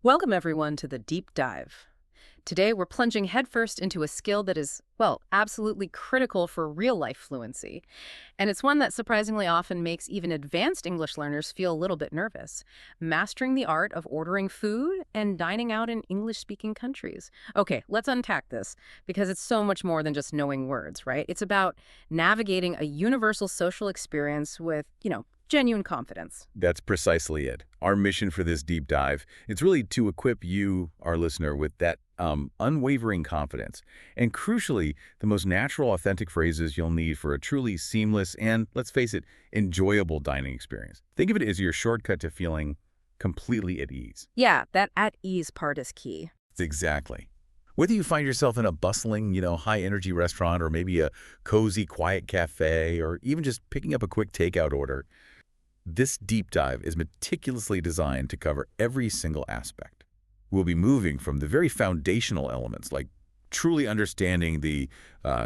Welcome, everyone, to the Deep Dive. Today, we're plunging headfirst into a skill that is, well, absolutely critical for real-life fluency. And it's one that surprisingly often makes even advanced English learners feel a little bit nervous. Mastering the art of ordering food and dining out in English-speaking countries. Okay, let's unpack this, because it's so much more than just knowing words, right? It's about navigating a universal social experience with, genuine confidence. That's precisely it. Our mission for this deep dive, it's really to equip you, our listener, with that unwavering confidence. And crucially, the most natural, authentic phrases you'll need for a truly seamless and, let's face it, enjoyable dining experience. Think of it as your shortcut to feeling completely at ease. Yeah, that at ease part is key. Exactly. Whether you find yourself in a bustling, high-energy restaurant or maybe a cozy, quiet cafe or even just picking up a quick takeout order, this deep dive is meticulously designed to cover every single aspect. We'll be moving from the very foundational elements, like truly understanding the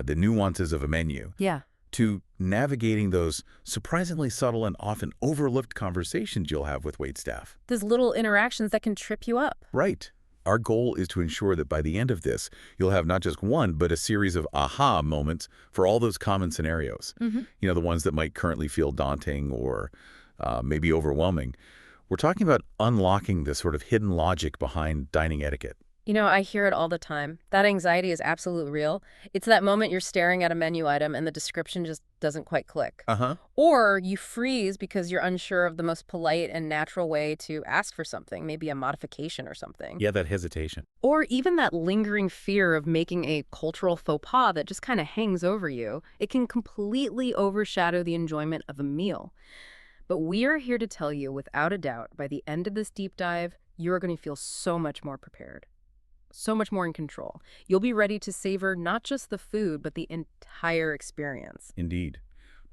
nuances of a menu, Yeah. to navigating those surprisingly subtle and often overlooked conversations you'll have with waitstaff. There's little interactions that can trip you up. Right. Our goal is to ensure that by the end of this, you'll have not just one, but a series of aha moments for all those common scenarios. The ones that might currently feel daunting or maybe overwhelming. We're talking about unlocking the sort of hidden logic behind dining etiquette. I hear it all the time. That anxiety is absolutely real. It's that moment you're staring at a menu item and the description just doesn't quite click. Uh-huh. Or you freeze because you're unsure of the most polite and natural way to ask for something, maybe a modification or something. Yeah, that hesitation. Or even that lingering fear of making a cultural faux pas that just kind of hangs over you. It can completely overshadow the enjoyment of a meal. But we are here to tell you, without a doubt, by the end of this deep dive, you're going to feel so much more prepared, so much more in control. You'll be ready to savor not just the food, but the entire experience. Indeed.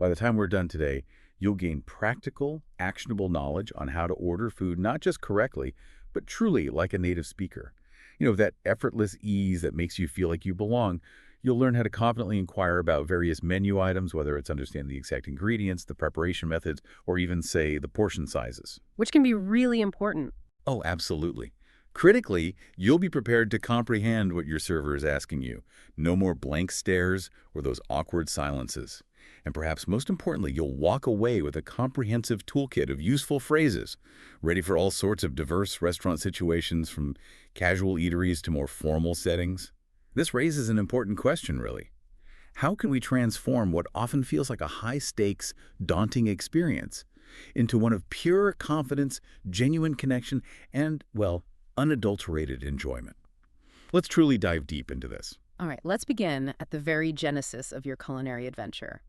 By the time we're done today, you'll gain practical, actionable knowledge on how to order food not just correctly, but truly like a native speaker. That effortless ease that makes you feel like you belong. You'll learn how to confidently inquire about various menu items, whether it's understanding the exact ingredients, the preparation methods, or even, say, the portion sizes. Which can be really important. Oh, absolutely. Critically, you'll be prepared to comprehend what your server is asking you. No more blank stares or those awkward silences. And perhaps most importantly, you'll walk away with a comprehensive toolkit of useful phrases, ready for all sorts of diverse restaurant situations, from casual eateries to more formal settings. This raises an important question, really. How can we transform what often feels like a high-stakes, daunting experience into one of pure confidence, genuine connection, and, well, unadulterated enjoyment? Let's truly dive deep into this. All right, let's begin at the very genesis of your culinary adventure.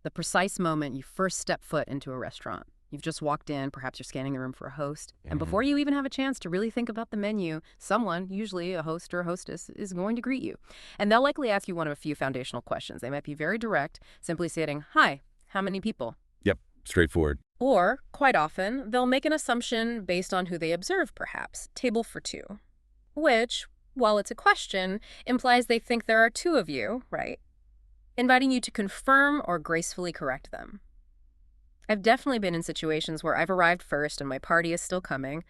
The precise moment you first step foot into a restaurant. You've just walked in, perhaps you're scanning the room for a host, and before you even have a chance to really think about the menu, someone, usually a host or a hostess, is going to greet you. And they'll likely ask you one of a few foundational questions. They might be very direct, simply stating, "Hi, how many people?" Yep, straightforward. Or, quite often, they'll make an assumption based on who they observe, perhaps, table for two. Which, while it's a question, implies they think there are two of you, right? Inviting you to confirm or gracefully correct them. I've definitely been in situations where I've arrived first and my party is still coming,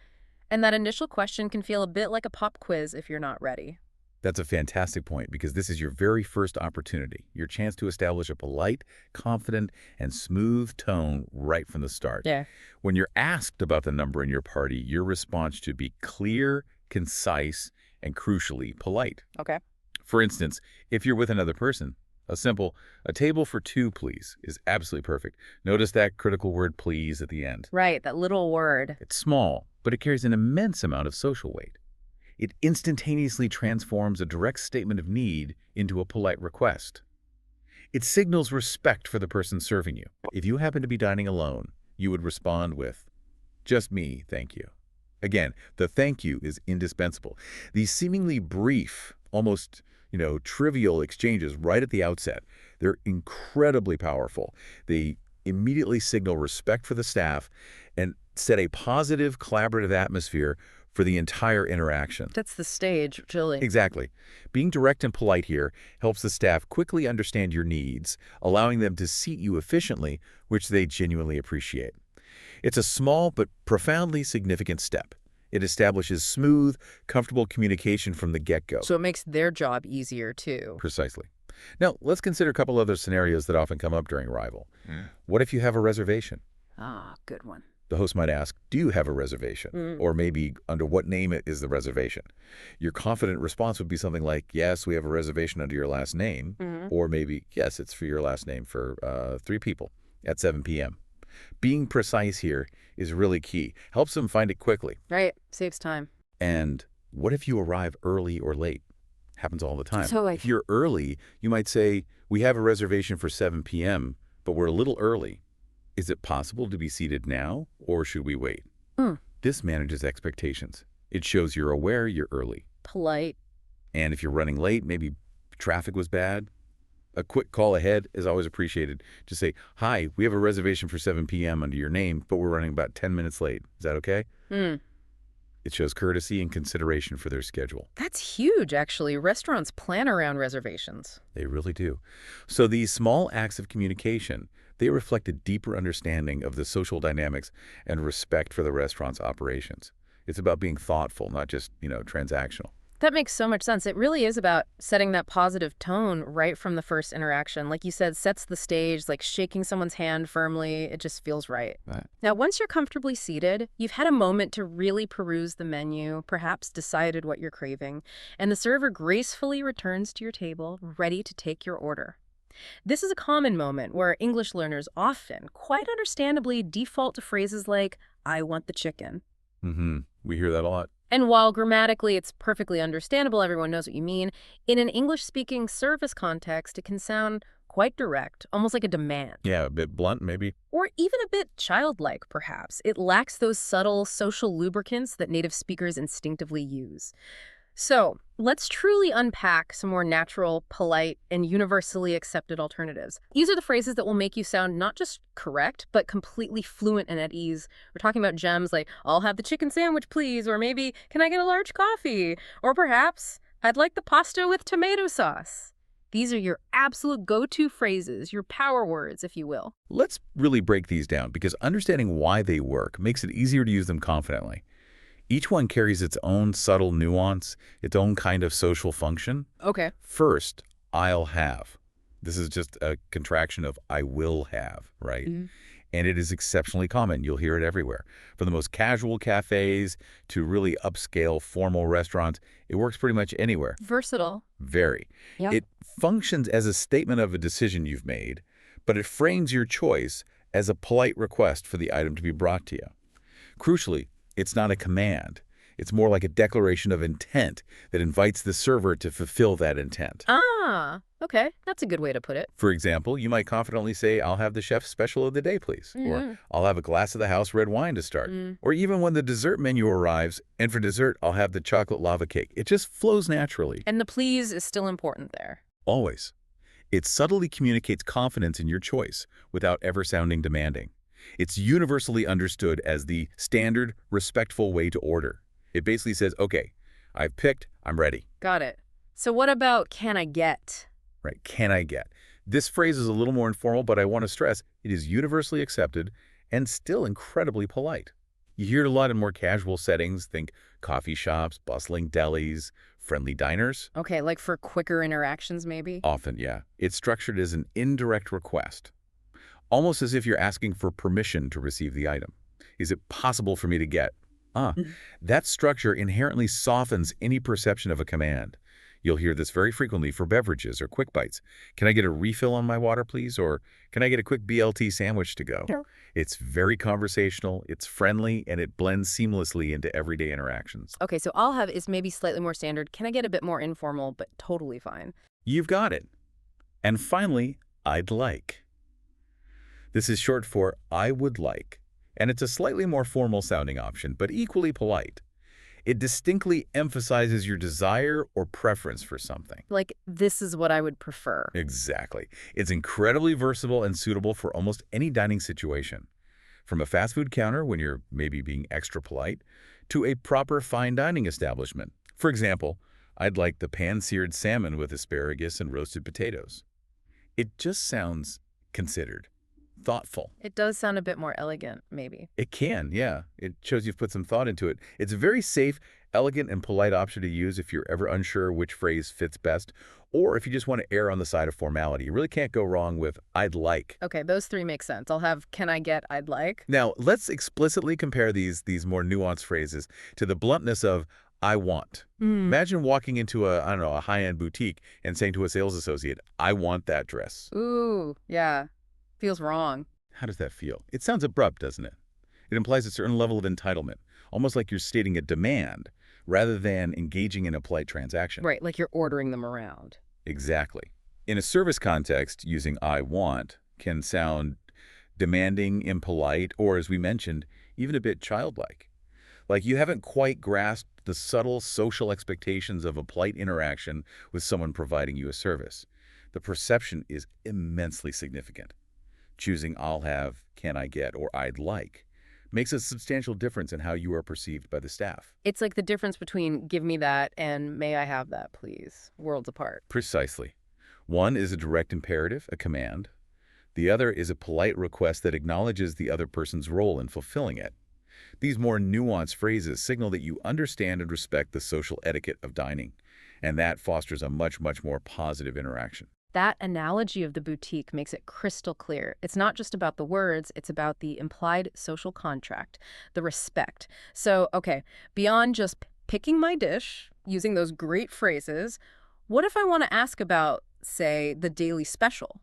and that initial question can feel a bit like a pop quiz if you're not ready. That's a fantastic point, because this is your very first opportunity, your chance to establish a polite, confident, and smooth tone right from the start. Yeah. When you're asked about the number in your party, your response should be clear, concise, and crucially polite. Okay. For instance, if you're with another person, a table for two, please, is absolutely perfect. Notice that critical word, please, at the end. Right, that little word. It's small, but it carries an immense amount of social weight. It instantaneously transforms a direct statement of need into a polite request. It signals respect for the person serving you. If you happen to be dining alone, you would respond with, "Just me, thank you." Again, the thank you is indispensable. These seemingly brief, almost trivial exchanges right at the outset, they're incredibly powerful. They immediately signal respect for the staff and set a positive, collaborative atmosphere for the entire interaction. That's the stage, really. Exactly. Being direct and polite here helps the staff quickly understand your needs, allowing them to seat you efficiently, which they genuinely appreciate. It's a small but profoundly significant step, It establishes smooth, comfortable communication from the get-go. So it makes their job easier, too. Precisely. Now, let's consider a couple other scenarios that often come up during arrival. What if you have a reservation? Ah, good one. The host might ask, do you have a reservation? Or maybe, under what name is the reservation? Your confident response would be something like, yes, we have a reservation under your last name. Or maybe, yes, it's for your last name for 3 people at 7 p.m. Being precise here is really key. Helps them find it quickly. Right. Saves time. And what if you arrive early or late? Happens all the time. So, if you're early, you might say, we have a reservation for 7 p.m., but we're a little early. Is it possible to be seated now, or should we wait? This manages expectations. It shows you're aware you're early. polite. And if you're running late, maybe traffic was bad, a quick call ahead is always appreciated. Just say, hi, we have a reservation for 7 p.m. under your name, but we're running about 10 minutes late. Is that okay? It shows courtesy and consideration for their schedule. That's huge, actually. Restaurants plan around reservations. They really do. So these small acts of communication, they reflect a deeper understanding of the social dynamics and respect for the restaurant's operations. It's about being thoughtful, not just, transactional. That makes so much sense. It really is about setting that positive tone right from the first interaction. Like you said, sets the stage, like shaking someone's hand firmly. It just feels right. Now, once you're comfortably seated, you've had a moment to really peruse the menu, perhaps decided what you're craving, and the server gracefully returns to your table, ready to take your order. This is a common moment where English learners often, quite understandably, default to phrases like, I want the chicken. We hear that a lot. And while grammatically it's perfectly understandable, everyone knows what you mean, in an English-speaking service context, it can sound quite direct, almost like a demand. Yeah, a bit blunt, maybe. Or even a bit childlike, perhaps. It lacks those subtle social lubricants that native speakers instinctively use. So let's truly unpack some more natural, polite, and universally accepted alternatives. These are the phrases that will make you sound not just correct, but completely fluent and at ease. We're talking about gems like, I'll have the chicken sandwich, please, or maybe, can I get a large coffee? Or perhaps, I'd like the pasta with tomato sauce. These are your absolute go-to phrases, your power words, if you will. Let's really break these down, because understanding why they work makes it easier to use them confidently. Each one carries its own subtle nuance, its own kind of social function. Okay. First, I'll have. This is just a contraction of I will have, right? And it is exceptionally common. You'll hear it everywhere. From the most casual cafes to really upscale formal restaurants, it works pretty much anywhere. Versatile. Very. Yeah. It functions as a statement of a decision you've made, but it frames your choice as a polite request for the item to be brought to you. Crucially, it's not a command. It's more like a declaration of intent that invites the server to fulfill that intent. Ah, okay. That's a good way to put it. For example, you might confidently say, I'll have the chef's special of the day, please. Or I'll have a glass of the house red wine to start. Or even when the dessert menu arrives, and for dessert, I'll have the chocolate lava cake. It just flows naturally. And the please is still important there. Always. It subtly communicates confidence in your choice without ever sounding demanding. It's universally understood as the standard, respectful way to order. It basically says, okay, I've picked, I'm ready. Got it. So what about can I get? Right, can I get? This phrase is a little more informal, but I want to stress it is universally accepted and still incredibly polite. You hear it a lot in more casual settings, think coffee shops, bustling delis, friendly diners. Okay, like for quicker interactions maybe? Often, yeah. It's structured as an indirect request. Almost as if you're asking for permission to receive the item. Is it possible for me to get? That structure inherently softens any perception of a command. You'll hear this very frequently for beverages or quick bites. Can I get a refill on my water, please? Or can I get a quick BLT sandwich to go? Sure. It's very conversational, it's friendly, and it blends seamlessly into everyday interactions. Okay, so I'll have is maybe slightly more standard. Can I get a bit more informal, but totally fine? You've got it. And finally, I'd like. This is short for I would like, and it's a slightly more formal sounding option, but equally polite. It distinctly emphasizes your desire or preference for something. Like, this is what I would prefer. Exactly. It's incredibly versatile and suitable for almost any dining situation. From a fast food counter when you're maybe being extra polite, to a proper fine dining establishment. For example, I'd like the pan-seared salmon with asparagus and roasted potatoes. It just sounds considered. thoughtful. It does sound a bit more elegant, maybe. It can, yeah. It shows you've put some thought into it. It's a very safe, elegant, and polite option to use if you're ever unsure which phrase fits best, or if you just want to err on the side of formality. You really can't go wrong with "I'd like." Okay, those three make sense. I'll have "can I get I'd like." Now, let's explicitly compare these more nuanced phrases to the bluntness of "I want." Mm. Imagine walking into I don't know, a high-end boutique and saying to a sales associate, "I want that dress." Ooh, yeah. Feels wrong. How does that feel? It sounds abrupt, doesn't it? It implies a certain level of entitlement, almost like you're stating a demand rather than engaging in a polite transaction. Right, like you're ordering them around. Exactly. In a service context, using "I want" can sound demanding, impolite, or, as we mentioned, even a bit childlike. Like you haven't quite grasped the subtle social expectations of a polite interaction with someone providing you a service. The perception is immensely significant. Choosing "I'll have," "can I get," or "I'd like" makes a substantial difference in how you are perceived by the staff. It's like the difference between "give me that" and "may I have that, please." Worlds apart. Precisely. One is a direct imperative, a command. The other is a polite request that acknowledges the other person's role in fulfilling it. These more nuanced phrases signal that you understand and respect the social etiquette of dining, and that fosters a much, much more positive interaction. That analogy of the boutique makes it crystal clear. It's not just about the words, it's about the implied social contract, the respect. So, okay, beyond just picking my dish, using those great phrases, what if I want to ask about, say, the daily special?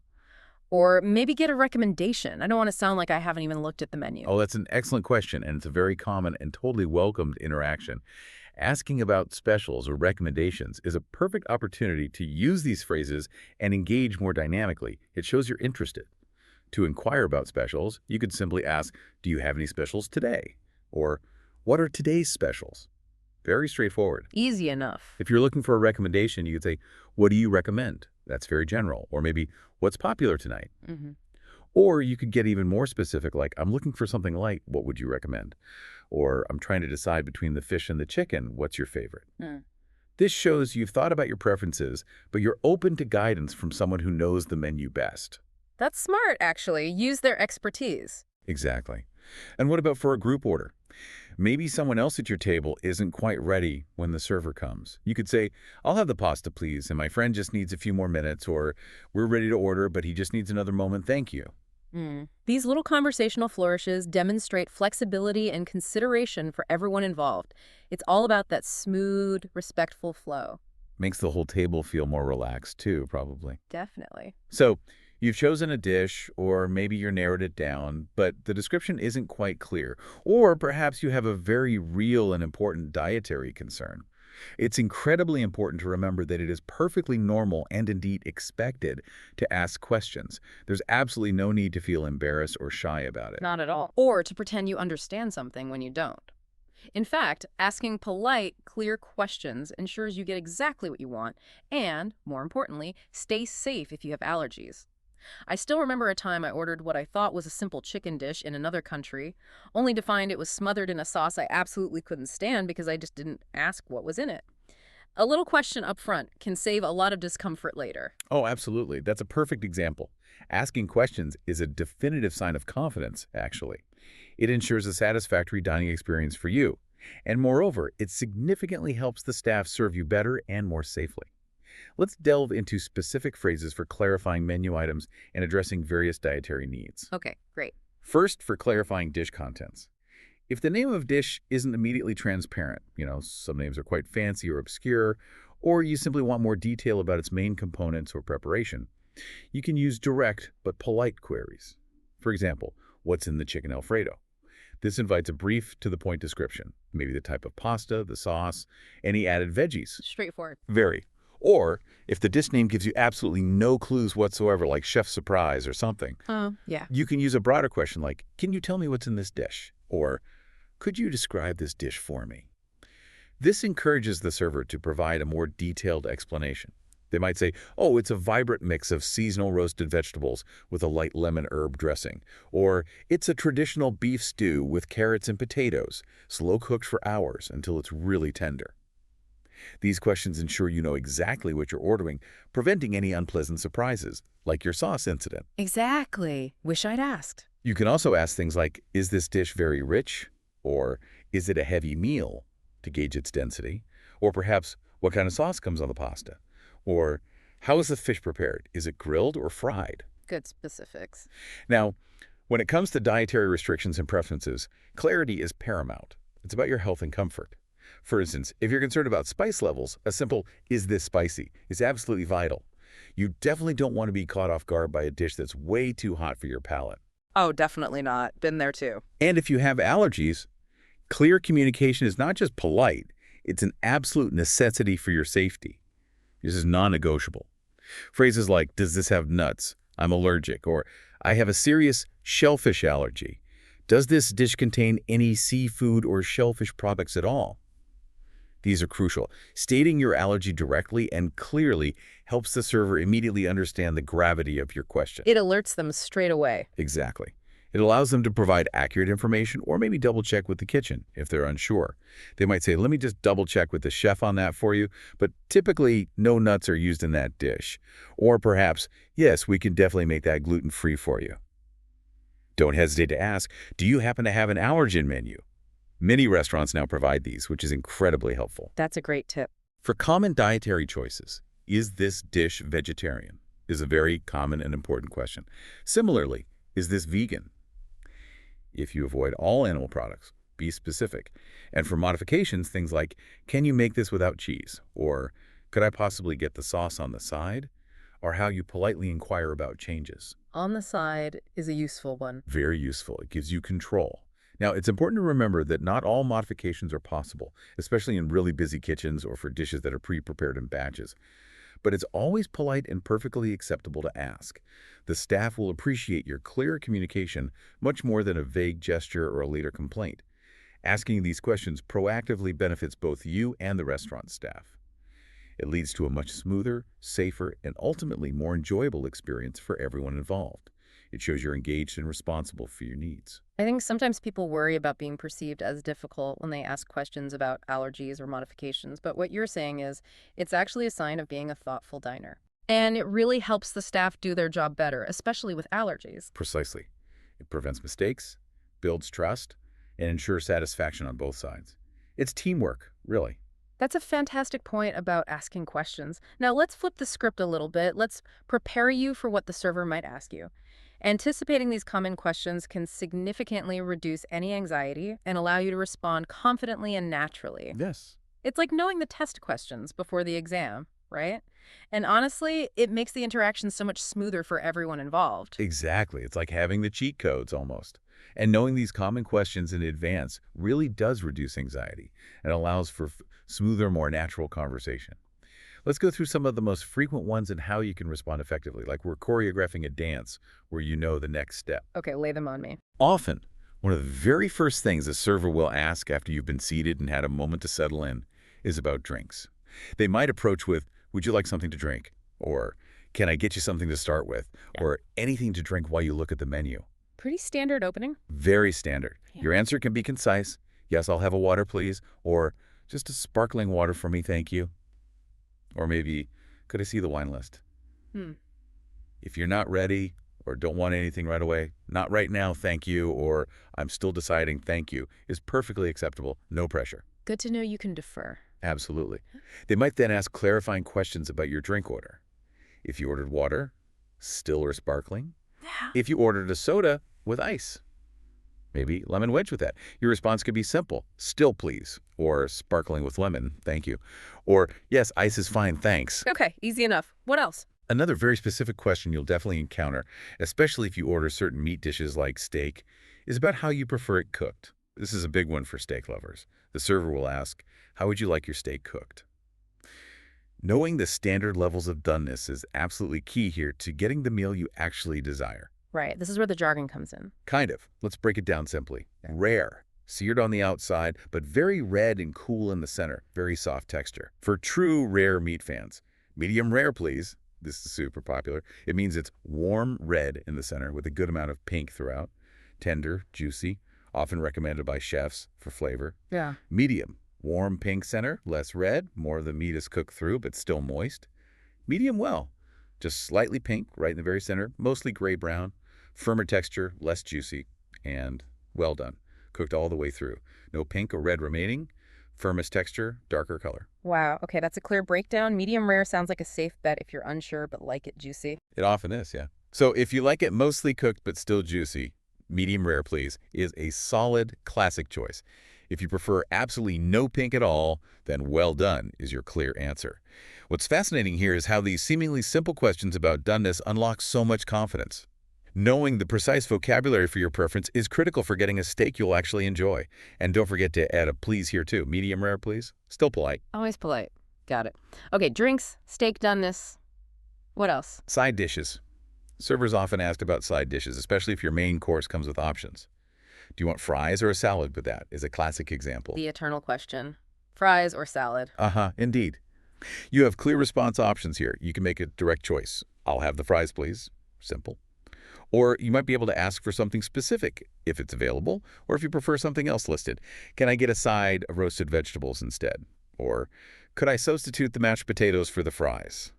Or maybe get a recommendation. I don't want to sound like I haven't even looked at the menu. Oh, that's an excellent question, and it's a very common and totally welcomed interaction. Asking about specials or recommendations is a perfect opportunity to use these phrases and engage more dynamically. It shows you're interested. To inquire about specials, you could simply ask, "Do you have any specials today?" Or, "What are today's specials?" Very straightforward. Easy enough. If you're looking for a recommendation, you could say, "What do you recommend?" That's very general. Or maybe, "What's popular tonight?" Hmm. Or you could get even more specific, like, "I'm looking for something light. What would you recommend?" Or, "I'm trying to decide between the fish and the chicken. What's your favorite?" Mm. This shows you've thought about your preferences, but you're open to guidance from someone who knows the menu best. That's smart, actually. Use their expertise. Exactly. And what about for a group order? Maybe someone else at your table isn't quite ready when the server comes. You could say, "I'll have the pasta, please, and my friend just needs a few more minutes," or, "We're ready to order, but he just needs another moment, thank you." Mm. These little conversational flourishes demonstrate flexibility and consideration for everyone involved. It's all about that smooth, respectful flow. Makes the whole table feel more relaxed, too, probably. Definitely. So, you've chosen a dish, or maybe you're narrowed it down, but the description isn't quite clear. Or perhaps you have a very real and important dietary concern. It's incredibly important to remember that it is perfectly normal and indeed expected to ask questions. There's absolutely no need to feel embarrassed or shy about it. Not at all. Or to pretend you understand something when you don't. In fact, asking polite, clear questions ensures you get exactly what you want and, more importantly, stay safe if you have allergies. I still remember a time I ordered what I thought was a simple chicken dish in another country, only to find it was smothered in a sauce I absolutely couldn't stand because I just didn't ask what was in it. A little question up front can save a lot of discomfort later. Oh, absolutely. That's a perfect example. Asking questions is a definitive sign of confidence, actually. It ensures a satisfactory dining experience for you. And moreover, it significantly helps the staff serve you better and more safely. Let's delve into specific phrases for clarifying menu items and addressing various dietary needs. Okay, great. First, for clarifying dish contents. If the name of a dish isn't immediately transparent, some names are quite fancy or obscure, or you simply want more detail about its main components or preparation, you can use direct but polite queries. For example, "What's in the chicken Alfredo?" This invites a brief, to-the-point description, maybe the type of pasta, the sauce, any added veggies. Straightforward. Very. Or, if the dish name gives you absolutely no clues whatsoever, like chef surprise or something, Oh, yeah. you can use a broader question like, "Can you tell me what's in this dish?" Or, "Could you describe this dish for me?" This encourages the server to provide a more detailed explanation. They might say, "Oh, it's a vibrant mix of seasonal roasted vegetables with a light lemon herb dressing." Or, "It's a traditional beef stew with carrots and potatoes, slow cooked for hours until it's really tender." These questions ensure you know exactly what you're ordering, preventing any unpleasant surprises, like your sauce incident. Exactly. Wish I'd asked. You can also ask things like, is this dish very rich? Or is it a heavy meal, to gauge its density? Or perhaps, what kind of sauce comes on the pasta? Or how is the fish prepared? Is it grilled or fried? Good specifics. Now, when it comes to dietary restrictions and preferences, clarity is paramount. It's about your health and comfort. For instance, if you're concerned about spice levels, a simple, is this spicy, is absolutely vital. You definitely don't want to be caught off guard by a dish that's way too hot for your palate. Oh, definitely not. Been there too. And if you have allergies, clear communication is not just polite, it's an absolute necessity for your safety. This is non-negotiable. Phrases like, does this have nuts? I'm allergic. Or, I have a serious shellfish allergy. Does this dish contain any seafood or shellfish products at all? These are crucial. Stating your allergy directly and clearly helps the server immediately understand the gravity of your question. It alerts them straight away. Exactly. It allows them to provide accurate information or maybe double-check with the kitchen if they're unsure. They might say, let me just double-check with the chef on that for you, but typically no nuts are used in that dish. Or perhaps, yes, we can definitely make that gluten-free for you. Don't hesitate to ask, do you happen to have an allergen menu? Many restaurants now provide these, which is incredibly helpful. That's a great tip. For common dietary choices, is this dish vegetarian? Is a very common and important question. Similarly, is this vegan? If you avoid all animal products, be specific. And for modifications, things like, can you make this without cheese? Or, could I possibly get the sauce on the side? Or how you politely inquire about changes. On the side is a useful one. Very useful. It gives you control. Now, it's important to remember that not all modifications are possible, especially in really busy kitchens or for dishes that are pre-prepared in batches. But it's always polite and perfectly acceptable to ask. The staff will appreciate your clear communication much more than a vague gesture or a later complaint. Asking these questions proactively benefits both you and the restaurant staff. It leads to a much smoother, safer, and ultimately more enjoyable experience for everyone involved. It shows you're engaged and responsible for your needs. I think sometimes people worry about being perceived as difficult when they ask questions about allergies or modifications, but what you're saying is it's actually a sign of being a thoughtful diner. And it really helps the staff do their job better, especially with allergies. Precisely. It prevents mistakes, builds trust, and ensures satisfaction on both sides. It's teamwork, really. That's a fantastic point about asking questions. Now let's flip the script a little bit. Let's prepare you for what the server might ask you. Anticipating these common questions can significantly reduce any anxiety and allow you to respond confidently and naturally. Yes. It's like knowing the test questions before the exam, right? And honestly, it makes the interaction so much smoother for everyone involved. Exactly. It's like having the cheat codes almost. And knowing these common questions in advance really does reduce anxiety and allows for smoother, more natural conversation. Let's go through some of the most frequent ones and how you can respond effectively, like we're choreographing a dance where you know the next step. Okay, lay them on me. Often, one of the very first things a server will ask after you've been seated and had a moment to settle in is about drinks. They might approach with, would you like something to drink? Or, can I get you something to start with? Yeah. Or anything to drink while you look at the menu. Pretty standard opening. Very standard. Yeah. Your answer can be concise. Yes, I'll have a water, please. Or, just a sparkling water for me, thank you. Or maybe, could I see the wine list? If you're not ready or don't want anything right away, not right now, thank you, or I'm still deciding, thank you, is perfectly acceptable, no pressure. Good to know you can defer. Absolutely. They might then ask clarifying questions about your drink order. If you ordered water, still or sparkling. Yeah. If you ordered a soda with ice. Maybe lemon wedge with that. Your response could be simple, still please, or sparkling with lemon, thank you. Or, yes, ice is fine, thanks. Okay, easy enough. What else? Another very specific question you'll definitely encounter, especially if you order certain meat dishes like steak, is about how you prefer it cooked. This is a big one for steak lovers. The server will ask, how would you like your steak cooked? Knowing the standard levels of doneness is absolutely key here to getting the meal you actually desire. Right, this is where the jargon comes in. Kind of. Let's break it down simply. Rare, seared on the outside, but very red and cool in the center. Very soft texture. For true rare meat fans, medium rare, please. This is super popular. It means it's warm red in the center with a good amount of pink throughout. Tender, juicy, often recommended by chefs for flavor. Yeah. Medium, Warm pink center, less red, more of the meat is cooked through but still moist. Medium well, just slightly pink right in the very center, mostly gray-brown. Firmer texture, less juicy, and well done, cooked all the way through. No pink or red remaining. Firmest texture, darker color. Wow, okay, that's a clear breakdown. Medium rare sounds like a safe bet if you're unsure but like it juicy. It often is, yeah. So if you like it mostly cooked but still juicy, medium rare, please, is a solid classic choice. If you prefer absolutely no pink at all, then well done is your clear answer. What's fascinating here is how these seemingly simple questions about doneness unlock so much confidence. Knowing the precise vocabulary for your preference is critical for getting a steak you'll actually enjoy. And don't forget to add a please here too. Medium rare, please. Still polite. Always polite. Got it. Okay, drinks, steak doneness. What else? Side dishes. Servers often ask about side dishes, especially if your main course comes with options. Do you want fries or a salad with that? Is a classic example. The eternal question. Fries or salad? Indeed. You have clear response options here. You can make a direct choice. I'll have the fries, please. Simple. Or you might be able to ask for something specific if it's available, or if you prefer something else listed. Can I get a side of roasted vegetables instead? Or could I substitute the mashed potatoes for the fries?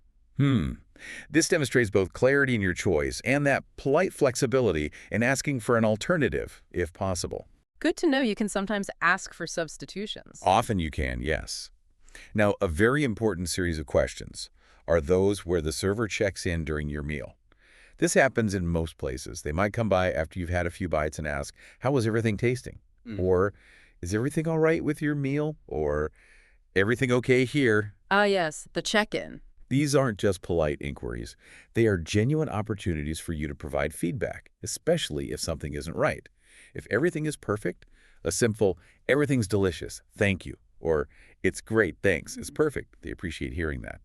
This demonstrates both clarity in your choice and that polite flexibility in asking for an alternative, if possible. Good to know you can sometimes ask for substitutions. Often you can, yes. Now, a very important series of questions are those where the server checks in during your meal. This happens in most places. They might come by after you've had a few bites and ask, how was everything tasting? Or, is everything all right with your meal? Or, everything okay here? Ah, yes, the check-in. These aren't just polite inquiries. They are genuine opportunities for you to provide feedback, especially if something isn't right. If everything is perfect, a simple, everything's delicious, thank you, or it's great, thanks, is perfect. They appreciate hearing that.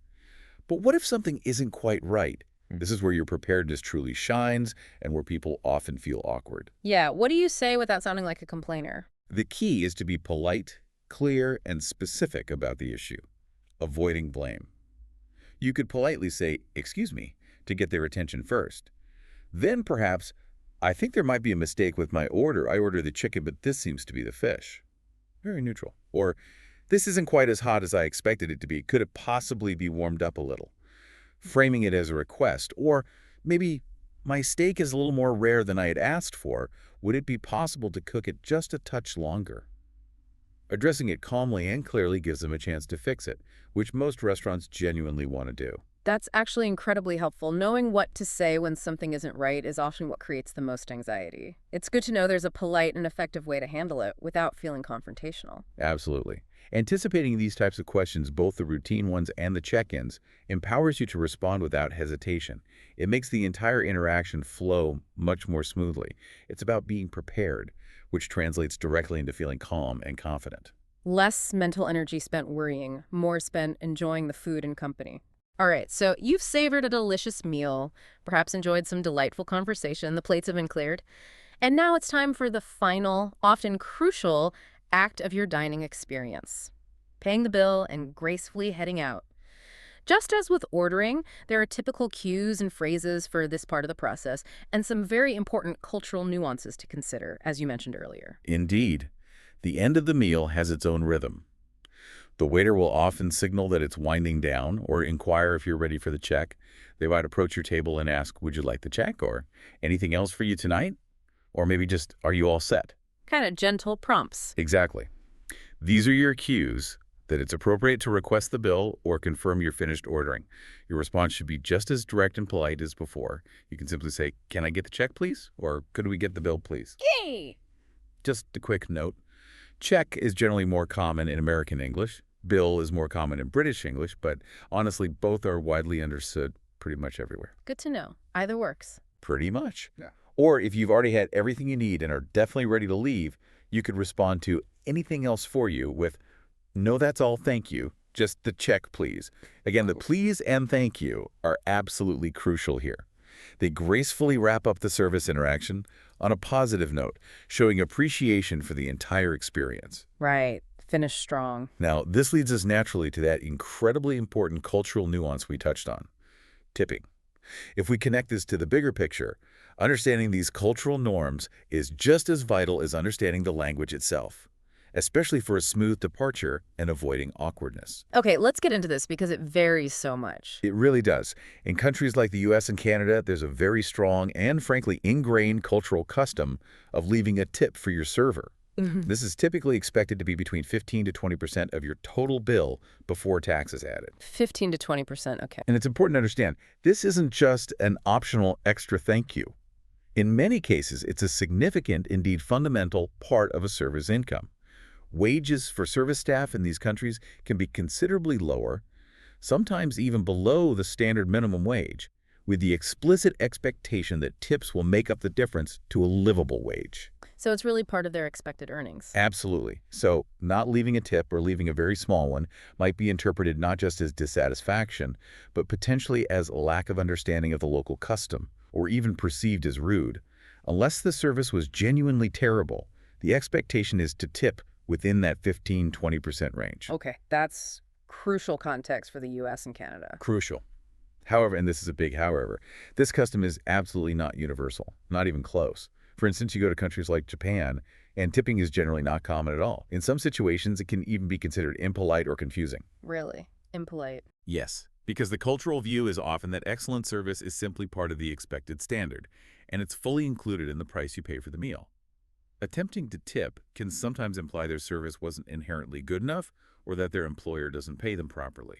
But what if something isn't quite right? This is where your preparedness truly shines and where people often feel awkward. Yeah, what do you say without sounding like a complainer? The key is to be polite, clear, and specific about the issue, avoiding blame. You could politely say, excuse me, to get their attention first. Then perhaps, I think there might be a mistake with my order. I ordered the chicken, but this seems to be the fish. Very neutral. Or, this isn't quite as hot as I expected it to be. Could it possibly be warmed up a little? Framing it as a request. Or maybe, my steak is a little more rare than I had asked for. Would it be possible to cook it just a touch longer? Addressing it calmly and clearly gives them a chance to fix it, which most restaurants genuinely want to do. That's actually incredibly helpful. Knowing what to say when something isn't right is often what creates the most anxiety. It's good to know there's a polite and effective way to handle it without feeling confrontational. Absolutely. Anticipating these types of questions, both the routine ones and the check-ins, empowers you to respond without hesitation. It makes the entire interaction flow much more smoothly. It's about being prepared, which translates directly into feeling calm and confident. Less mental energy spent worrying, more spent enjoying the food and company. All right, so you've savored a delicious meal, perhaps enjoyed some delightful conversation, the plates have been cleared, and now it's time for the final, often crucial, act of your dining experience, paying the bill and gracefully heading out. Just as with ordering, there are typical cues and phrases for this part of the process, and some very important cultural nuances to consider, as you mentioned earlier. Indeed. The end of the meal has its own rhythm. The waiter will often signal that it's winding down or inquire if you're ready for the check. They might approach your table and ask, would you like the check? Or anything else for you tonight? Or maybe just, are you all set? Kind of gentle prompts. Exactly. These are your cues that it's appropriate to request the bill or confirm you're finished ordering. Your response should be just as direct and polite as before. You can simply say, can I get the check, please? Or could we get the bill, please? Yay! Just a quick note. Check is generally more common in American English. Bill is more common in British English, but honestly, both are widely understood pretty much everywhere. Good to know. Either works. Pretty much. Yeah. Or if you've already had everything you need and are definitely ready to leave, you could respond to anything else for you with, no, that's all, thank you. Just the check, please. Again, the please and thank you are absolutely crucial here. They gracefully wrap up the service interaction on a positive note, showing appreciation for the entire experience. Right. Finish strong. Now, this leads us naturally to that incredibly important cultural nuance we touched on, tipping. If we connect this to the bigger picture, understanding these cultural norms is just as vital as understanding the language itself. especially for a smooth departure and avoiding awkwardness. Okay, let's get into this because it varies so much. It really does. In countries like the US and Canada, there's a very strong and frankly ingrained cultural custom of leaving a tip for your server. Mhm. This is typically expected to be between 15 to 20% of your total bill before tax is added. 15 to 20%, okay. And it's important to understand, this isn't just an optional extra thank you. In many cases, it's a significant, indeed fundamental, part of a server's income. Wages for service staff in these countries can be considerably lower, sometimes even below the standard minimum wage, with the explicit expectation that tips will make up the difference to a livable wage. So it's really part of their expected earnings. Absolutely. So not leaving a tip or leaving a very small one might be interpreted not just as dissatisfaction, but potentially as lack of understanding of the local custom, or even perceived as rude. Unless the service was genuinely terrible, the expectation is to tip within that 15–20% range. Okay, that's crucial context for the US and Canada. Crucial. However, and this is a big however, this custom is absolutely not universal, not even close. For instance, you go to countries like Japan, and tipping is generally not common at all. In some situations, it can even be considered impolite or confusing. Really? Impolite. Yes, because the cultural view is often that excellent service is simply part of the expected standard, and it's fully included in the price you pay for the meal. Attempting to tip can sometimes imply their service wasn't inherently good enough or that their employer doesn't pay them properly.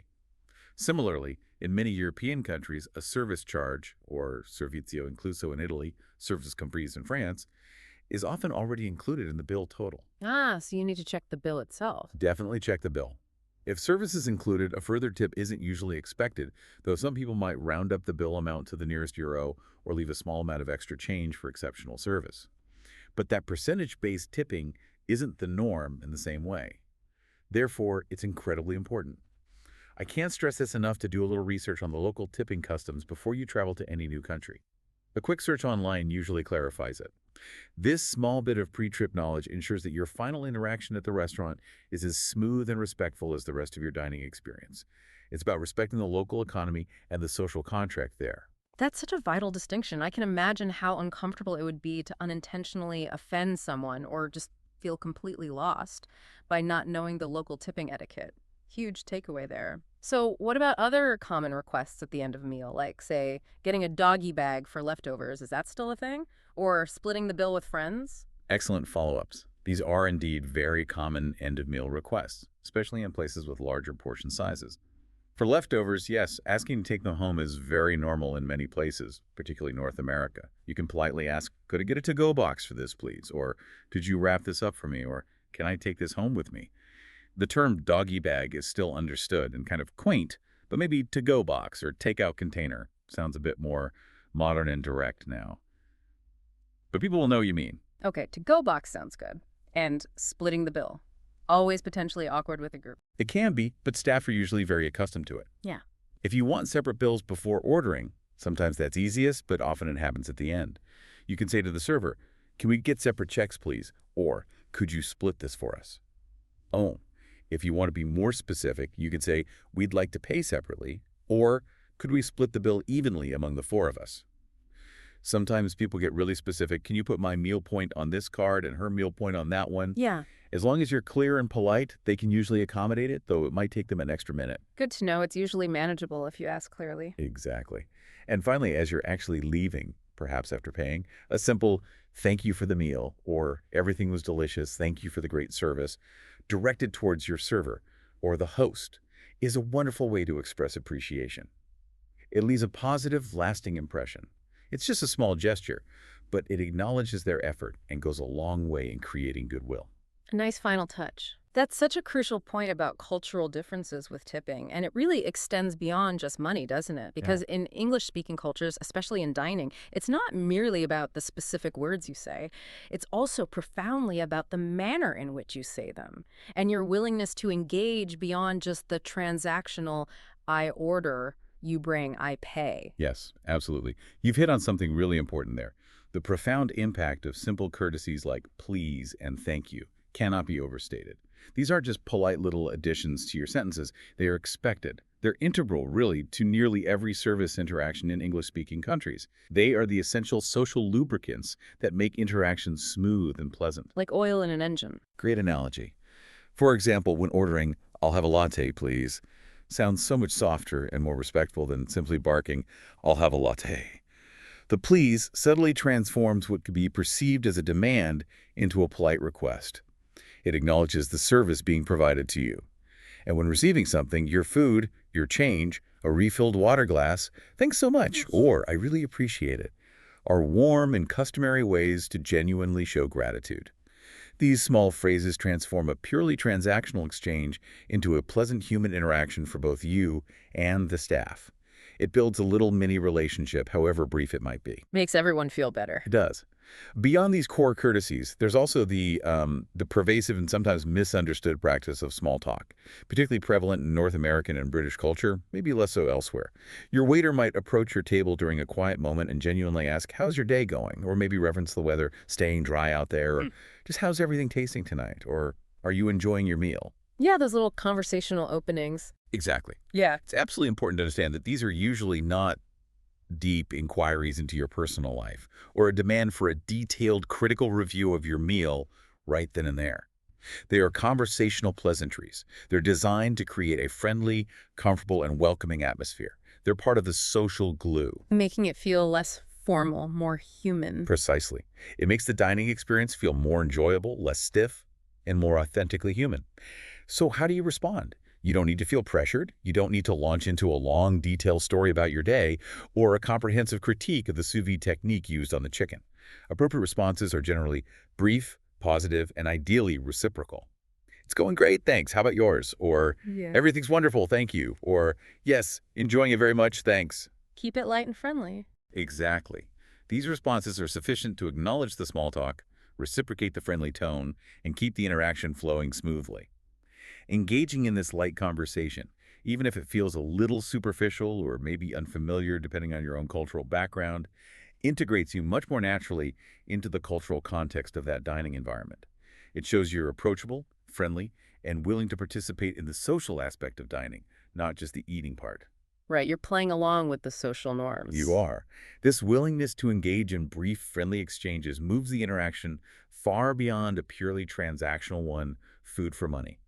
Similarly, in many European countries, a service charge, or servizio incluso in Italy, services compris in France, is often already included in the bill total. Ah, so you need to check the bill itself. Definitely check the bill. If service is included, a further tip isn't usually expected, though some people might round up the bill amount to the nearest euro or leave a small amount of extra change for exceptional service. But that percentage-based tipping isn't the norm in the same way. Therefore, it's incredibly important. I can't stress this enough to do a little research on the local tipping customs before you travel to any new country. A quick search online usually clarifies it. This small bit of pre-trip knowledge ensures that your final interaction at the restaurant is as smooth and respectful as the rest of your dining experience. It's about respecting the local economy and the social contract there. That's such a vital distinction. I can imagine how uncomfortable it would be to unintentionally offend someone or just feel completely lost by not knowing the local tipping etiquette. Huge takeaway there. So what about other common requests at the end of a meal, like, say, getting a doggy bag for leftovers? Is that still a thing? Or splitting the bill with friends? Excellent follow-ups. These are indeed very common end-of-meal requests, especially in places with larger portion sizes. For leftovers, yes, asking to take them home is very normal in many places, particularly North America. You can politely ask, could I get a to-go box for this, please? Or, could you wrap this up for me? Or, can I take this home with me? The term doggy bag is still understood and kind of quaint, but maybe to-go box or takeout container sounds a bit more modern and direct now. But people will know what you mean. Okay, to-go box sounds good. And splitting the bill. Always potentially awkward with a group. It can be, but staff are usually very accustomed to it. Yeah. If you want separate bills before ordering, sometimes that's easiest, but often it happens at the end. You can say to the server, can we get separate checks, please? Or, could you split this for us? Oh, if you want to be more specific, you can say, we'd like to pay separately, or could we split the bill evenly among the four of us? Sometimes people get really specific. Can you put my meal point on this card and her meal point on that one? Yeah. As long as you're clear and polite, they can usually accommodate it, though it might take them an extra minute. Good to know. It's usually manageable if you ask clearly. Exactly. And finally, as you're actually leaving, perhaps after paying, a simple thank you for the meal or everything was delicious, thank you for the great service, directed towards your server or the host is a wonderful way to express appreciation. It leaves a positive, lasting impression. It's just a small gesture, but it acknowledges their effort and goes a long way in creating goodwill. A nice final touch. That's such a crucial point about cultural differences with tipping, and it really extends beyond just money, doesn't it? Because in English-speaking cultures, especially in dining, it's not merely about the specific words you say. It's also profoundly about the manner in which you say them, and your willingness to engage beyond just the transactional, I order, you bring, I pay. Yes, absolutely. You've hit on something really important there. The profound impact of simple courtesies like please and thank you cannot be overstated. These aren't just polite little additions to your sentences. They are expected. They're integral, really, to nearly every service interaction in English-speaking countries. They are the essential social lubricants that make interactions smooth and pleasant. Like oil in an engine. Great analogy. For example, when ordering, "I'll have a latte, please," sounds so much softer and more respectful than simply barking, "I'll have a latte." The please subtly transforms what could be perceived as a demand into a polite request. It acknowledges the service being provided to you. And when receiving something, your food, your change, a refilled water glass, "Thanks so much," or "I really appreciate it," are warm and customary ways to genuinely show gratitude. These small phrases transform a purely transactional exchange into a pleasant human interaction for both you and the staff. It builds a little mini relationship, however brief it might be. Makes everyone feel better. It does. Beyond these core courtesies, there's also the pervasive and sometimes misunderstood practice of small talk, particularly prevalent in North American and British culture, maybe less so elsewhere. Your waiter might approach your table during a quiet moment and genuinely ask, "How's your day going?" Or maybe reference the weather, "Staying dry out there," or just, "How's everything tasting tonight?" Or, "Are you enjoying your meal?" Yeah, those little conversational openings. Exactly. Yeah. It's absolutely important to understand that these are usually not deep inquiries into your personal life or a demand for a detailed critical review of your meal right then and there. They are conversational pleasantries. They're designed to create a friendly, comfortable, and welcoming atmosphere. They're part of the social glue. Making it feel less formal, more human. Precisely. It makes the dining experience feel more enjoyable, less stiff, and more authentically human. So how do you respond? You don't need to feel pressured. You don't need to launch into a long, detailed story about your day or a comprehensive critique of the sous vide technique used on the chicken. Appropriate responses are generally brief, positive, and ideally reciprocal. "It's going great, thanks. How about yours?" Or, Yeah. "Everything's wonderful, thank you." Or, "Yes, enjoying it very much, thanks." Keep it light and friendly. Exactly. These responses are sufficient to acknowledge the small talk, reciprocate the friendly tone, and keep the interaction flowing smoothly. Engaging in this light conversation, even if it feels a little superficial or maybe unfamiliar depending on your own cultural background, integrates you much more naturally into the cultural context of that dining environment. It shows you're approachable, friendly, and willing to participate in the social aspect of dining, not just the eating part. Right, you're playing along with the social norms. You are. This willingness to engage in brief, friendly exchanges moves the interaction far beyond a purely transactional one, food for money.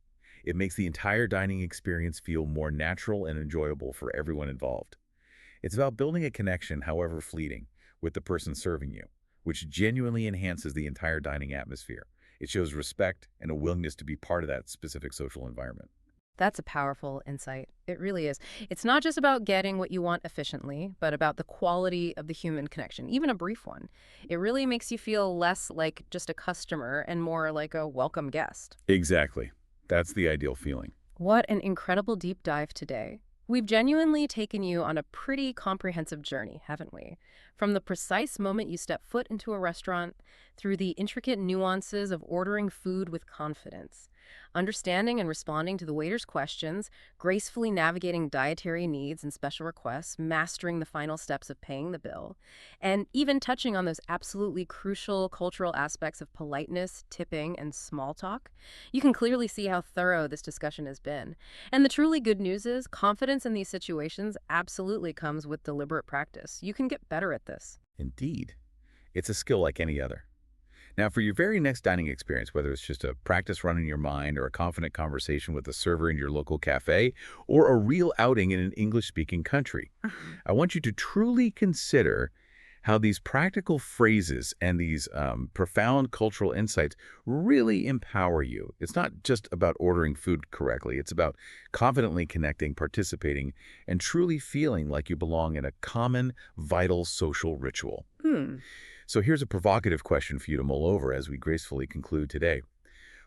It makes the entire dining experience feel more natural and enjoyable for everyone involved. It's about building a connection, however fleeting, with the person serving you, which genuinely enhances the entire dining atmosphere. It shows respect and a willingness to be part of that specific social environment. That's a powerful insight. It really is. It's not just about getting what you want efficiently, but about the quality of the human connection, even a brief one. It really makes you feel less like just a customer and more like a welcome guest. Exactly. That's the ideal feeling. What an incredible deep dive today. We've genuinely taken you on a pretty comprehensive journey, haven't we? From the precise moment you step foot into a restaurant, through the intricate nuances of ordering food with confidence, understanding and responding to the waiter's questions, gracefully navigating dietary needs and special requests, mastering the final steps of paying the bill, and even touching on those absolutely crucial cultural aspects of politeness, tipping, and small talk. You can clearly see how thorough this discussion has been. And the truly good news is, confidence in these situations absolutely comes with deliberate practice. You can get better at this. Indeed. It's a skill like any other. Now, for your very next dining experience, whether it's just a practice run in your mind or a confident conversation with a server in your local cafe or a real outing in an English-speaking country, I want you to truly consider how these practical phrases and these profound cultural insights really empower you. It's not just about ordering food correctly. It's about confidently connecting, participating, and truly feeling like you belong in a common, vital social ritual. Hmm. So here's a provocative question for you to mull over as we gracefully conclude today.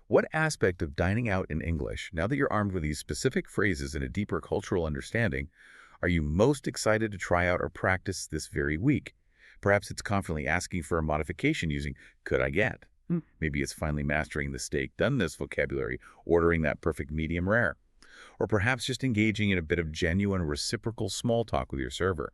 What aspect of dining out in English, now that you're armed with these specific phrases and a deeper cultural understanding, are you most excited to try out or practice this very week? Perhaps it's confidently asking for a modification using "could I get?" Hmm. Maybe it's finally mastering the steak doneness vocabulary, ordering that perfect medium rare. Or perhaps just engaging in a bit of genuine reciprocal small talk with your server.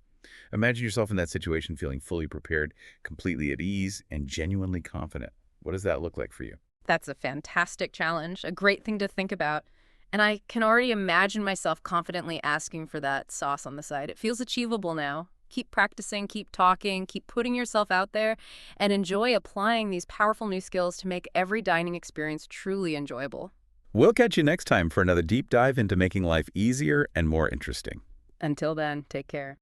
Imagine yourself in that situation feeling fully prepared, completely at ease, and genuinely confident. What does that look like for you? That's a fantastic challenge, a great thing to think about. And I can already imagine myself confidently asking for that sauce on the side. It feels achievable now. Keep practicing, keep talking, keep putting yourself out there, and enjoy applying these powerful new skills to make every dining experience truly enjoyable. We'll catch you next time for another deep dive into making life easier and more interesting. Until then, take care.